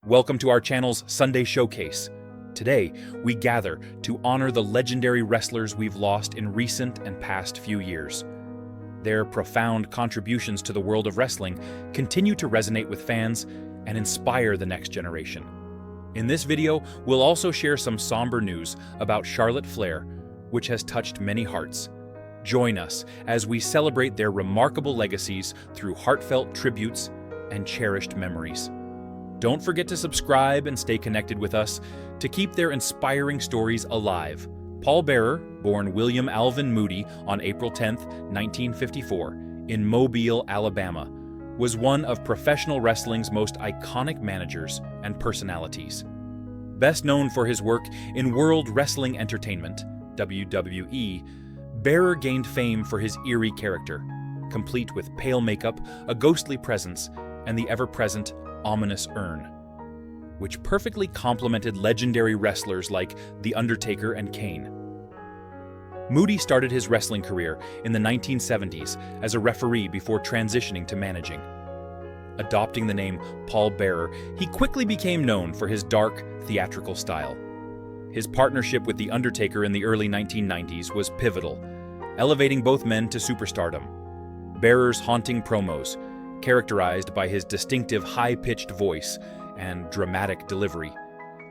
Welcome to our channel's Sunday Showcase. Today, we gather to honor the legendary wrestlers we've lost in recent and past few years. Their profound contributions to the world of wrestling continue to resonate with fans and inspire the next generation. In this video, we'll also share some somber news about Charlotte Flair, which has touched many hearts. Join us as we celebrate their remarkable legacies through heartfelt tributes and cherished memories. Don't forget to subscribe and stay connected with us to keep their inspiring stories alive. Paul Bearer, born William Alvin Moody on April 10, 1954, in Mobile, Alabama, was one of professional wrestling's most iconic managers and personalities. Best known for his work in World Wrestling Entertainment, WWE, Bearer gained fame for his eerie character, complete with pale makeup, a ghostly presence, and the ever-present ominous urn, which perfectly complemented legendary wrestlers like The Undertaker and Kane. Moody started his wrestling career in the 1970s as a referee before transitioning to managing. Adopting the name Paul Bearer, he quickly became known for his dark, theatrical style. His partnership with The Undertaker in the early 1990s was pivotal, elevating both men to superstardom. Bearer's haunting promos, characterized by his distinctive high-pitched voice and dramatic delivery,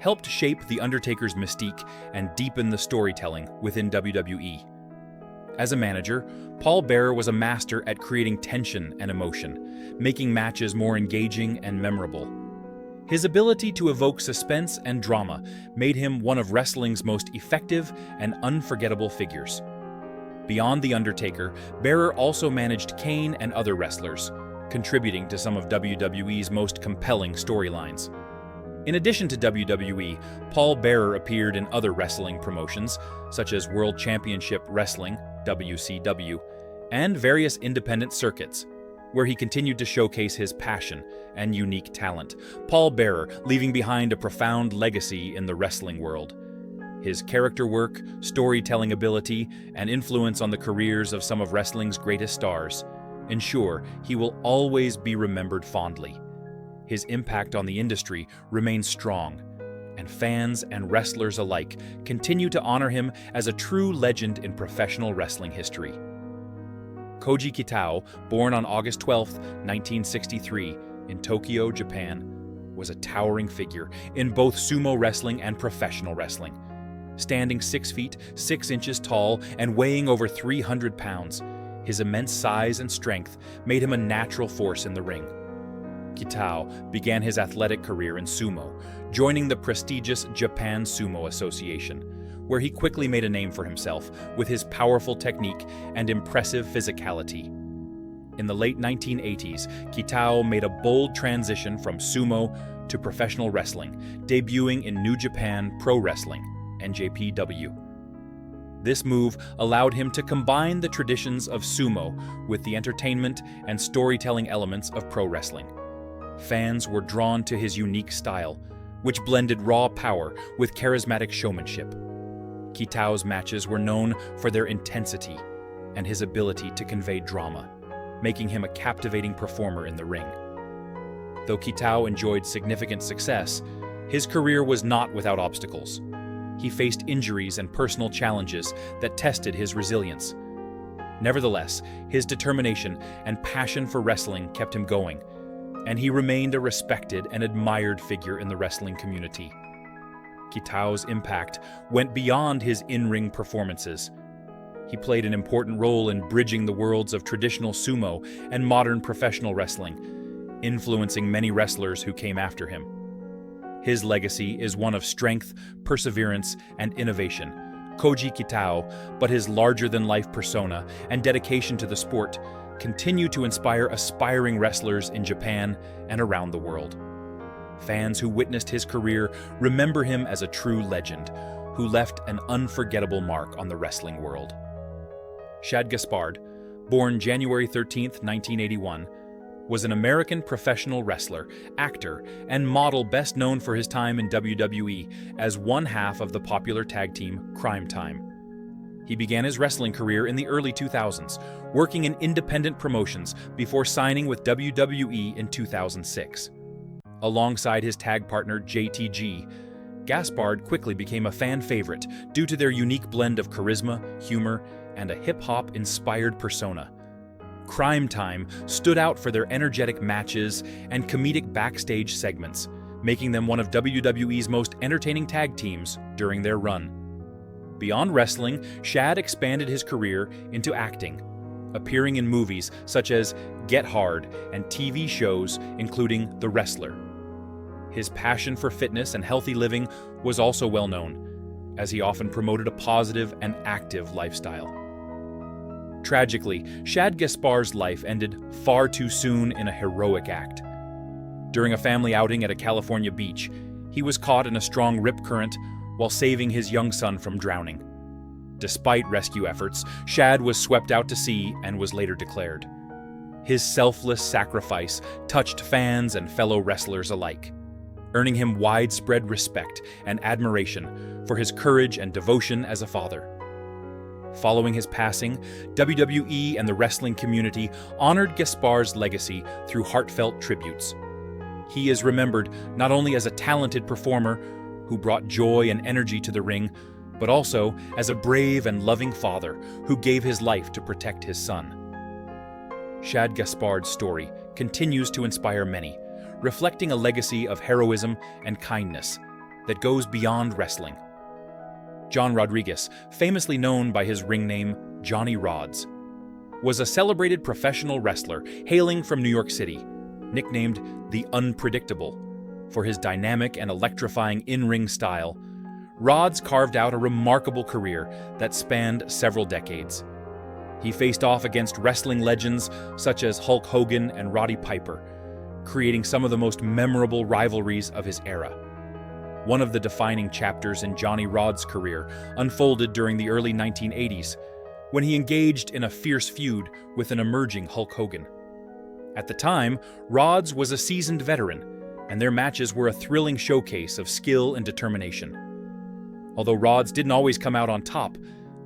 helped shape The Undertaker's mystique and deepen the storytelling within WWE. As a manager, Paul Bearer was a master at creating tension and emotion, making matches more engaging and memorable. His ability to evoke suspense and drama made him one of wrestling's most effective and unforgettable figures. Beyond The Undertaker, Bearer also managed Kane and other wrestlers, contributing to some of WWE's most compelling storylines. In addition to WWE, Paul Bearer appeared in other wrestling promotions, such as World Championship Wrestling, WCW, and various independent circuits, where he continued to showcase his passion and unique talent. Paul Bearer leaving behind a profound legacy in the wrestling world. His character work, storytelling ability, and influence on the careers of some of wrestling's greatest stars ensure he will always be remembered fondly. His impact on the industry remains strong, and fans and wrestlers alike continue to honor him as a true legend in professional wrestling history. Koji Kitao, born on August 12, 1963, in Tokyo, Japan, was a towering figure in both sumo wrestling and professional wrestling. Standing 6 feet, 6 inches tall and weighing over 300 pounds, his immense size and strength made him a natural force in the ring. Kitao began his athletic career in sumo, joining the prestigious Japan Sumo Association, where he quickly made a name for himself with his powerful technique and impressive physicality. In the late 1980s, Kitao made a bold transition from sumo to professional wrestling, debuting in New Japan Pro Wrestling, NJPW. This move allowed him to combine the traditions of sumo with the entertainment and storytelling elements of pro wrestling. Fans were drawn to his unique style, which blended raw power with charismatic showmanship. Kitao's matches were known for their intensity and his ability to convey drama, making him a captivating performer in the ring. Though Kitao enjoyed significant success, his career was not without obstacles. He faced injuries and personal challenges that tested his resilience. Nevertheless, his determination and passion for wrestling kept him going, and he remained a respected and admired figure in the wrestling community. Kitao's impact went beyond his in-ring performances. He played an important role in bridging the worlds of traditional sumo and modern professional wrestling, influencing many wrestlers who came after him. His legacy is one of strength, perseverance, and innovation. Koji Kitao, but his larger-than-life persona and dedication to the sport continue to inspire aspiring wrestlers in Japan and around the world. Fans who witnessed his career remember him as a true legend who left an unforgettable mark on the wrestling world. Shad Gaspard, born January 13, 1981, was an American professional wrestler, actor, and model best known for his time in WWE as one half of the popular tag team Crime Time. He began his wrestling career in the early 2000s, working in independent promotions before signing with WWE in 2006. Alongside his tag partner JTG, Gaspard quickly became a fan favorite due to their unique blend of charisma, humor, and a hip-hop inspired persona. Crime Time stood out for their energetic matches and comedic backstage segments, making them one of WWE's most entertaining tag teams during their run. Beyond wrestling, Shad expanded his career into acting, appearing in movies such as Get Hard and TV shows including The Wrestler. His passion for fitness and healthy living was also well known, as he often promoted a positive and active lifestyle. Tragically, Shad Gaspard's life ended far too soon in a heroic act. During a family outing at a California beach, he was caught in a strong rip current while saving his young son from drowning. Despite rescue efforts, Shad was swept out to sea and was later declared. His selfless sacrifice touched fans and fellow wrestlers alike, earning him widespread respect and admiration for his courage and devotion as a father. Following his passing, WWE and the wrestling community honored Gaspard's legacy through heartfelt tributes. He is remembered not only as a talented performer who brought joy and energy to the ring, but also as a brave and loving father who gave his life to protect his son. Shad Gaspard's story continues to inspire many, reflecting a legacy of heroism and kindness that goes beyond wrestling. John Rodriguez, famously known by his ring name Johnny Rods, was a celebrated professional wrestler hailing from New York City, nicknamed the Unpredictable for his dynamic and electrifying in-ring style. Rods carved out a remarkable career that spanned several decades. He faced off against wrestling legends such as Hulk Hogan and Roddy Piper, creating some of the most memorable rivalries of his era. One of the defining chapters in Johnny Rod's career unfolded during the early 1980s, when he engaged in a fierce feud with an emerging Hulk Hogan. At the time, Rods was a seasoned veteran, and their matches were a thrilling showcase of skill and determination. Although Rods didn't always come out on top,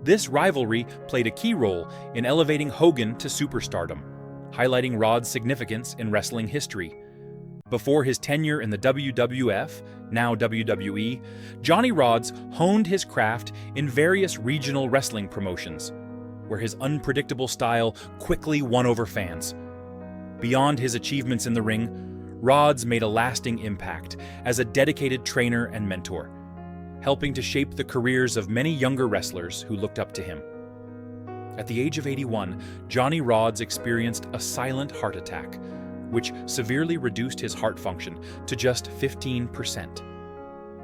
this rivalry played a key role in elevating Hogan to superstardom, highlighting Rod's significance in wrestling history. Before his tenure in the WWF, now WWE, Johnny Rods honed his craft in various regional wrestling promotions, where his unpredictable style quickly won over fans. Beyond his achievements in the ring, Rods made a lasting impact as a dedicated trainer and mentor, helping to shape the careers of many younger wrestlers who looked up to him. At the age of 81, Johnny Rods experienced a silent heart attack, which severely reduced his heart function to just 15%.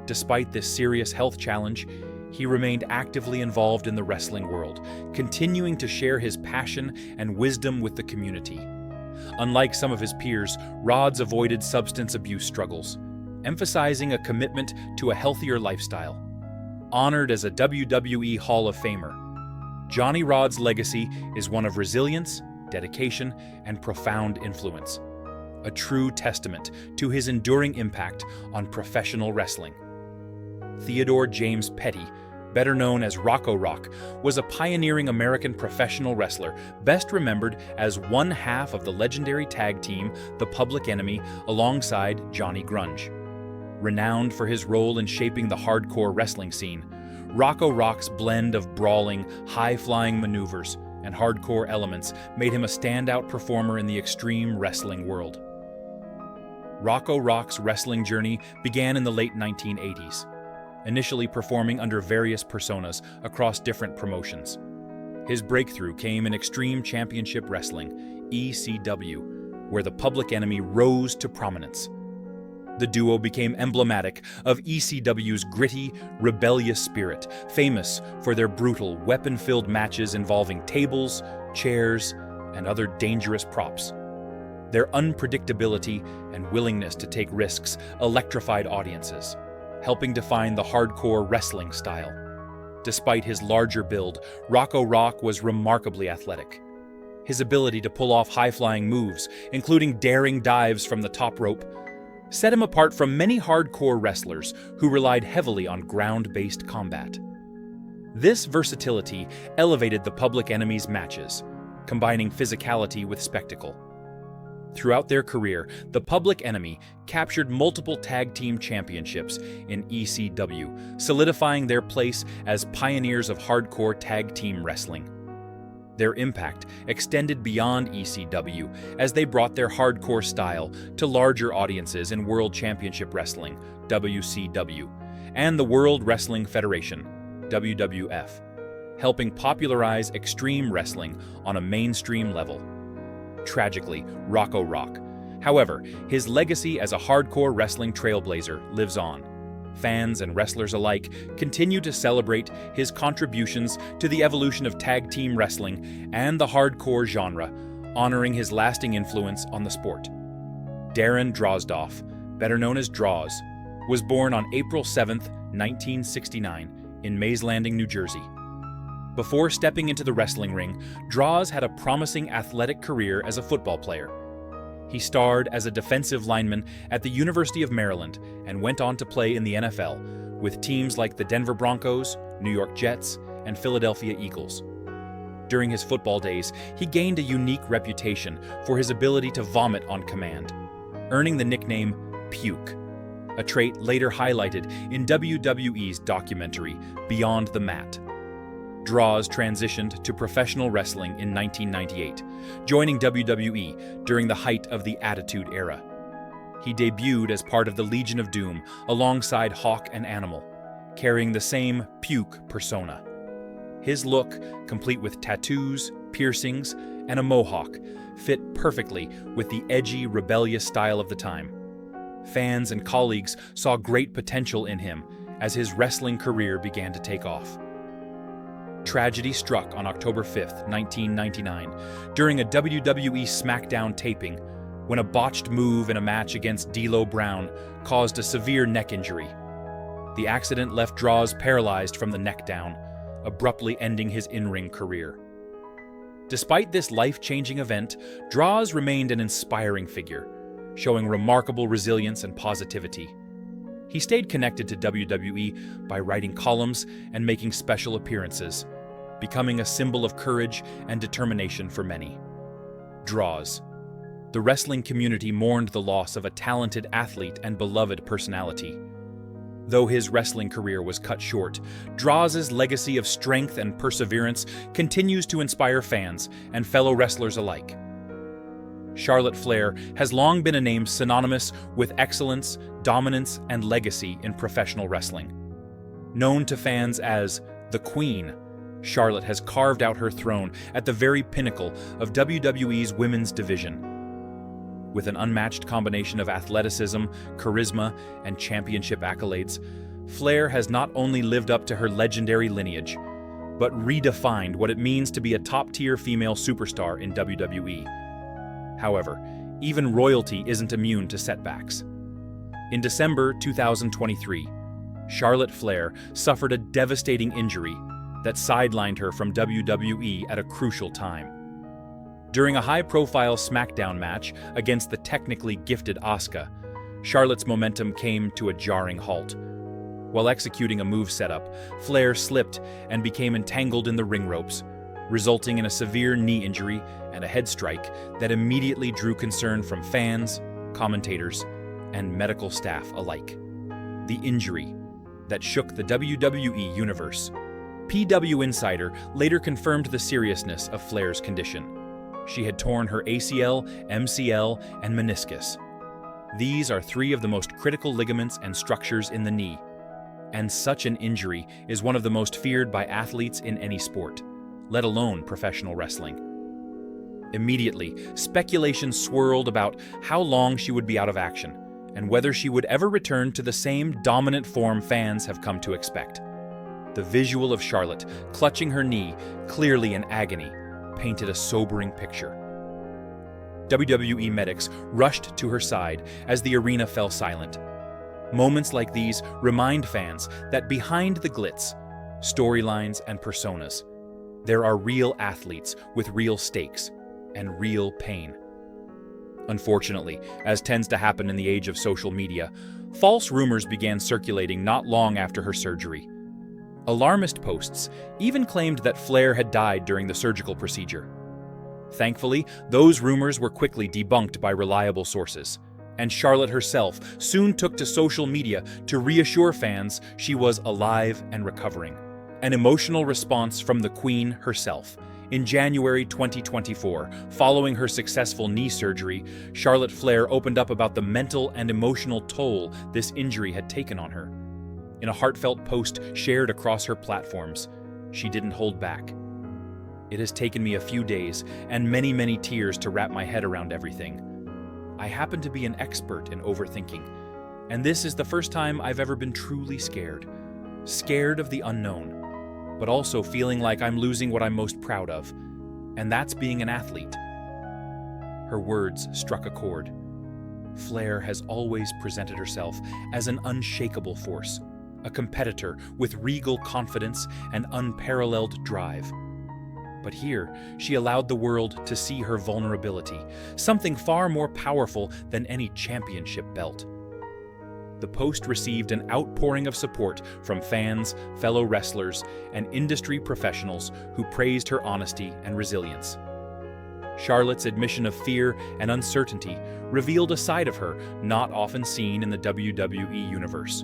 Despite this serious health challenge, he remained actively involved in the wrestling world, continuing to share his passion and wisdom with the community. Unlike some of his peers, Rods avoided substance abuse struggles, emphasizing a commitment to a healthier lifestyle. Honored as a WWE Hall of Famer, Johnny Rods' legacy is one of resilience, dedication, and profound influence, a true testament to his enduring impact on professional wrestling. Theodore James Petty, better known as Rocco Rock, was a pioneering American professional wrestler, best remembered as one half of the legendary tag team, the Public Enemy, alongside Johnny Grunge. Renowned for his role in shaping the hardcore wrestling scene, Rocco Rock's blend of brawling, high-flying maneuvers, and hardcore elements made him a standout performer in the extreme wrestling world. Rocco Rock's wrestling journey began in the late 1980s, initially performing under various personas across different promotions. His breakthrough came in Extreme Championship Wrestling, ECW, where the Public Enemy rose to prominence. The duo became emblematic of ECW's gritty, rebellious spirit, famous for their brutal, weapon-filled matches involving tables, chairs, and other dangerous props. Their unpredictability and willingness to take risks electrified audiences, helping define the hardcore wrestling style. Despite his larger build, Rocco Rock was remarkably athletic. His ability to pull off high-flying moves, including daring dives from the top rope, set him apart from many hardcore wrestlers who relied heavily on ground-based combat. This versatility elevated the Public Enemy's matches, combining physicality with spectacle. Throughout their career, the Public Enemy captured multiple tag team championships in ECW, solidifying their place as pioneers of hardcore tag team wrestling. Their impact extended beyond ECW as they brought their hardcore style to larger audiences in World Championship Wrestling, WCW, and the World Wrestling Federation, WWF, helping popularize extreme wrestling on a mainstream level. Tragically, Rocco Rock. However, his legacy as a hardcore wrestling trailblazer lives on. Fans and wrestlers alike continue to celebrate his contributions to the evolution of tag team wrestling and the hardcore genre, honoring his lasting influence on the sport. Darren Drozdoff, better known as Droz, was born on April 7, 1969, in Mays Landing, New Jersey. Before stepping into the wrestling ring, Droz had a promising athletic career as a football player. He starred as a defensive lineman at the University of Maryland and went on to play in the NFL with teams like the Denver Broncos, New York Jets, and Philadelphia Eagles. During his football days, he gained a unique reputation for his ability to vomit on command, earning the nickname Puke, a trait later highlighted in WWE's documentary Beyond the Mat. Droz transitioned to professional wrestling in 1998, joining WWE during the height of the Attitude Era. He debuted as part of the Legion of Doom alongside Hawk and Animal, carrying the same Puke persona. His look, complete with tattoos, piercings, and a mohawk, fit perfectly with the edgy, rebellious style of the time. Fans and colleagues saw great potential in him as his wrestling career began to take off. Tragedy struck on October 5, 1999, during a WWE SmackDown taping when a botched move in a match against D'Lo Brown caused a severe neck injury. The accident left Droz paralyzed from the neck down, abruptly ending his in-ring career. Despite this life-changing event, Droz remained an inspiring figure, showing remarkable resilience and positivity. He stayed connected to WWE by writing columns and making special appearances, becoming a symbol of courage and determination for many. Droz. The wrestling community mourned the loss of a talented athlete and beloved personality. Though his wrestling career was cut short, Droz's legacy of strength and perseverance continues to inspire fans and fellow wrestlers alike. Charlotte Flair has long been a name synonymous with excellence, dominance, and legacy in professional wrestling. Known to fans as the Queen, Charlotte has carved out her throne at the very pinnacle of WWE's women's division. With an unmatched combination of athleticism, charisma, and championship accolades, Flair has not only lived up to her legendary lineage, but redefined what it means to be a top-tier female superstar in WWE. However, even royalty isn't immune to setbacks. In December 2023, Charlotte Flair suffered a devastating injury that sidelined her from WWE at a crucial time. During a high-profile SmackDown match against the technically gifted Asuka, Charlotte's momentum came to a jarring halt. While executing a move setup, Flair slipped and became entangled in the ring ropes, resulting in a severe knee injury and a head strike that immediately drew concern from fans, commentators, and medical staff alike. The injury that shook the WWE universe. PW Insider later confirmed the seriousness of Flair's condition. She had torn her ACL, MCL, and meniscus. These are three of the most critical ligaments and structures in the knee, and such an injury is one of the most feared by athletes in any sport, let alone professional wrestling. Immediately, speculation swirled about how long she would be out of action, and whether she would ever return to the same dominant form fans have come to expect. The visual of Charlotte clutching her knee, clearly in agony, painted a sobering picture. WWE medics rushed to her side as the arena fell silent. Moments like these remind fans that behind the glitz, storylines, and personas, there are real athletes with real stakes and real pain. Unfortunately, as tends to happen in the age of social media, false rumors began circulating not long after her surgery. Alarmist posts even claimed that Flair had died during the surgical procedure. Thankfully, those rumors were quickly debunked by reliable sources, and Charlotte herself soon took to social media to reassure fans she was alive and recovering. An emotional response from the Queen herself. In January 2024, following her successful knee surgery, Charlotte Flair opened up about the mental and emotional toll this injury had taken on her. In a heartfelt post shared across her platforms, she didn't hold back. "It has taken me a few days and many, many tears to wrap my head around everything. I happen to be an expert in overthinking, and this is the first time I've ever been truly scared. Scared of the unknown, but also feeling like I'm losing what I'm most proud of, and that's being an athlete." Her words struck a chord. Flair has always presented herself as an unshakable force, a competitor with regal confidence and unparalleled drive. But here, she allowed the world to see her vulnerability, something far more powerful than any championship belt. The post received an outpouring of support from fans, fellow wrestlers, and industry professionals who praised her honesty and resilience. Charlotte's admission of fear and uncertainty revealed a side of her not often seen in the WWE universe.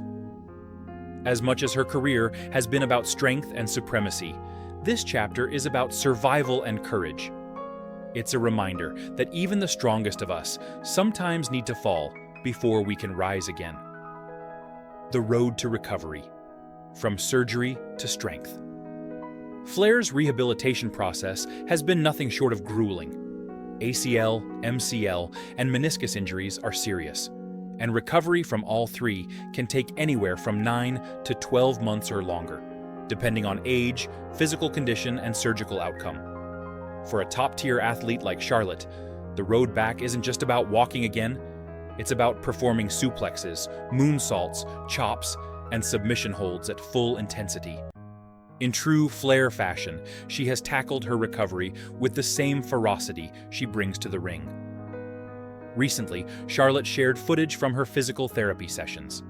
As much as her career has been about strength and supremacy, this chapter is about survival and courage. It's a reminder that even the strongest of us sometimes need to fall before we can rise again. The road to recovery, from surgery to strength. Flair's rehabilitation process has been nothing short of grueling. ACL, MCL, and meniscus injuries are serious, and recovery from all three can take anywhere from 9 to 12 months or longer, depending on age, physical condition, and surgical outcome. For a top-tier athlete like Charlotte, the road back isn't just about walking again, it's about performing suplexes, moonsaults, chops, and submission holds at full intensity. In true Flair fashion, she has tackled her recovery with the same ferocity she brings to the ring. Recently, Charlotte shared footage from her physical therapy sessions,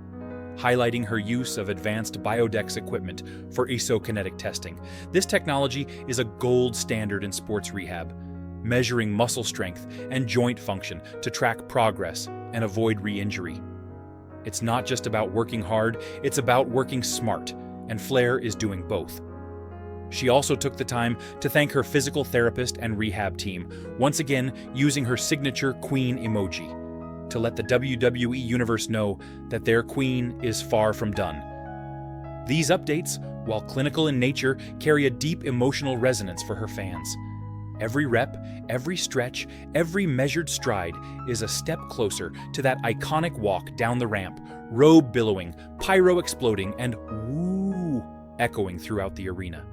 highlighting her use of advanced biodex equipment for isokinetic testing. This technology is a gold standard in sports rehab, measuring muscle strength and joint function to track progress and avoid re-injury. It's not just about working hard, it's about working smart, and Flair is doing both. She also took the time to thank her physical therapist and rehab team, once again using her signature Queen emoji, to let the WWE Universe know that their Queen is far from done. These updates, while clinical in nature, carry a deep emotional resonance for her fans. Every rep, every stretch, every measured stride is a step closer to that iconic walk down the ramp, robe billowing, pyro exploding, and woo echoing throughout the arena.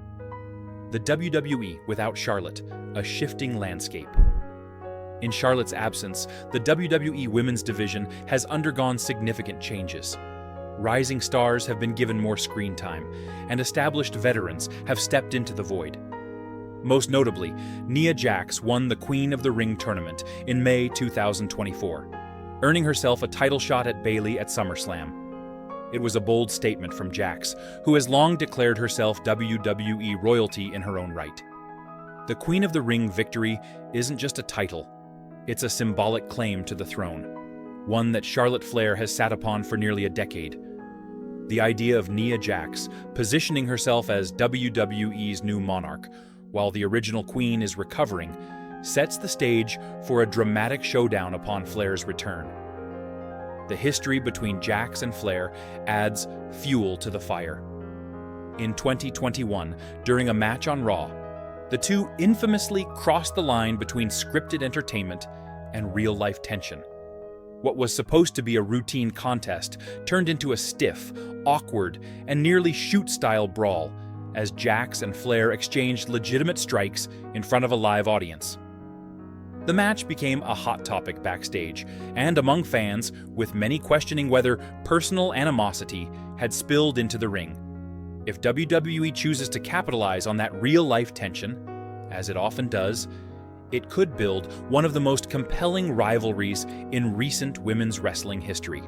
The WWE without Charlotte, a shifting landscape. In Charlotte's absence, the WWE Women's Division has undergone significant changes. Rising stars have been given more screen time, and established veterans have stepped into the void. Most notably, Nia Jax won the Queen of the Ring tournament in May 2024, earning herself a title shot at Bayley at SummerSlam. It was a bold statement from Jax, who has long declared herself WWE royalty in her own right. The Queen of the Ring victory isn't just a title, it's a symbolic claim to the throne, one that Charlotte Flair has sat upon for nearly a decade. The idea of Nia Jax positioning herself as WWE's new monarch, while the original Queen is recovering, sets the stage for a dramatic showdown upon Flair's return. The history between Jax and Flair adds fuel to the fire. In 2021, during a match on Raw, the two infamously crossed the line between scripted entertainment and real-life tension. What was supposed to be a routine contest turned into a stiff, awkward, and nearly shoot-style brawl as Jax and Flair exchanged legitimate strikes in front of a live audience. The match became a hot topic backstage and among fans, with many questioning whether personal animosity had spilled into the ring. If WWE chooses to capitalize on that real-life tension, as it often does, it could build one of the most compelling rivalries in recent women's wrestling history.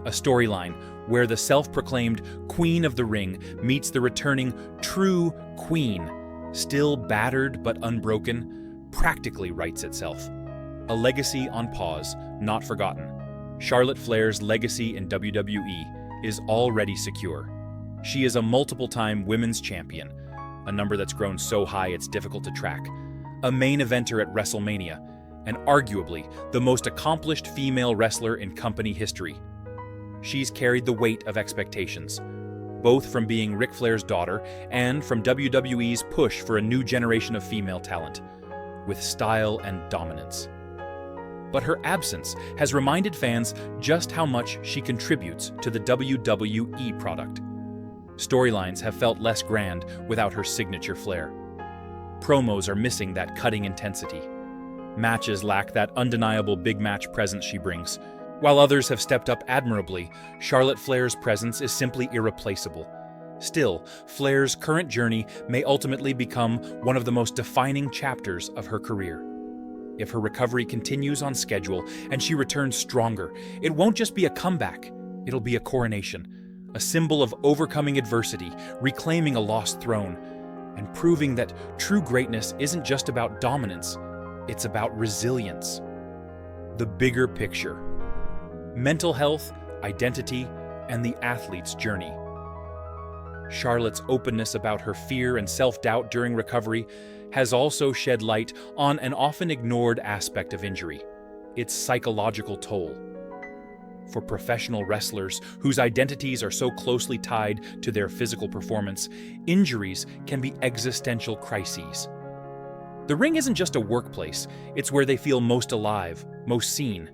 A storyline where the self-proclaimed Queen of the Ring meets the returning true Queen, still battered but unbroken, practically writes itself. A legacy on pause, not forgotten. Charlotte Flair's legacy in WWE is already secure. She is a multiple-time women's champion, a number that's grown so high it's difficult to track, a main eventer at WrestleMania, and arguably the most accomplished female wrestler in company history. She's carried the weight of expectations, both from being Ric Flair's daughter and from WWE's push for a new generation of female talent, with style and dominance. But her absence has reminded fans just how much she contributes to the WWE product. Storylines have felt less grand without her signature flair. Promos are missing that cutting intensity. Matches lack that undeniable big match presence she brings. While others have stepped up admirably, Charlotte Flair's presence is simply irreplaceable. Still, Flair's current journey may ultimately become one of the most defining chapters of her career. If her recovery continues on schedule and she returns stronger, it won't just be a comeback, it'll be a coronation, a symbol of overcoming adversity, reclaiming a lost throne, and proving that true greatness isn't just about dominance, it's about resilience. The bigger picture. Mental health, identity, and the athlete's journey. Charlotte's openness about her fear and self-doubt during recovery has also shed light on an often ignored aspect of injury, its psychological toll. For professional wrestlers whose identities are so closely tied to their physical performance, injuries can be existential crises. The ring isn't just a workplace, it's where they feel most alive, most seen.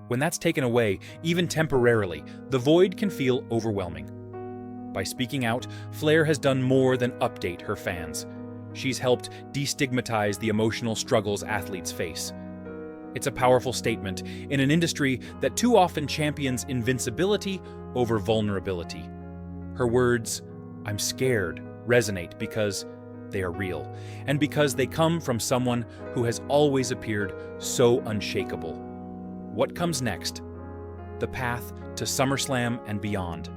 When that's taken away, even temporarily, the void can feel overwhelming. By speaking out, Flair has done more than update her fans. She's helped destigmatize the emotional struggles athletes face. It's a powerful statement in an industry that too often champions invincibility over vulnerability. Her words, "I'm scared," resonate because they are real, and because they come from someone who has always appeared so unshakable. What comes next? The path to SummerSlam and beyond.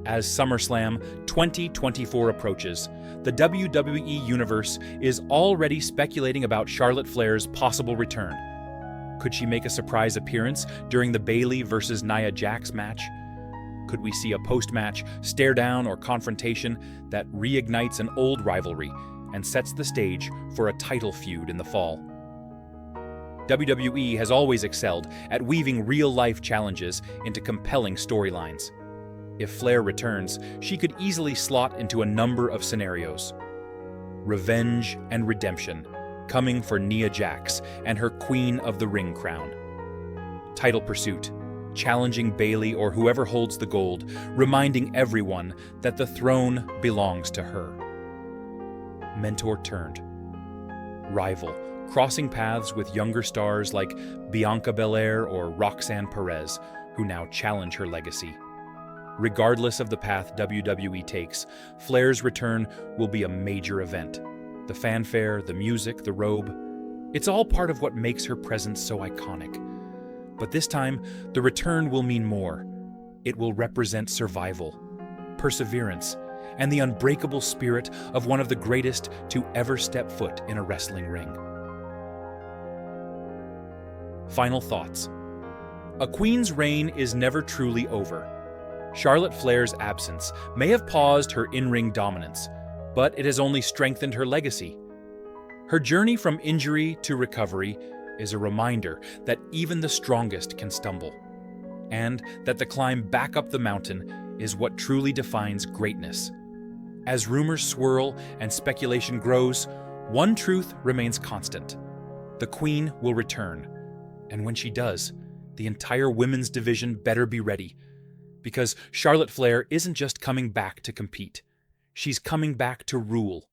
As SummerSlam 2024 approaches, the WWE Universe is already speculating about Charlotte Flair's possible return. Could she make a surprise appearance during the Bayley versus Nia Jax match? Could we see a post-match stare-down or confrontation that reignites an old rivalry and sets the stage for a title feud in the fall? WWE has always excelled at weaving real-life challenges into compelling storylines. If Flair returns, she could easily slot into a number of scenarios. Revenge and redemption, coming for Nia Jax and her Queen of the Ring crown. Title pursuit, challenging Bayley or whoever holds the gold, reminding everyone that the throne belongs to her. Mentor turned. Rival, crossing paths with younger stars like Bianca Belair or Roxanne Perez, who now challenge her legacy. Regardless of the path WWE takes, Flair's return will be a major event. The fanfare, the music, the robe, it's all part of what makes her presence so iconic. But this time, the return will mean more. It will represent survival, perseverance, and the unbreakable spirit of one of the greatest to ever step foot in a wrestling ring. Final thoughts. A queen's reign is never truly over. Charlotte Flair's absence may have paused her in-ring dominance, but it has only strengthened her legacy. Her journey from injury to recovery is a reminder that even the strongest can stumble, and that the climb back up the mountain is what truly defines greatness. As rumors swirl and speculation grows, one truth remains constant. The Queen will return, and when she does, the entire women's division better be ready. Because Charlotte Flair isn't just coming back to compete. She's coming back to rule.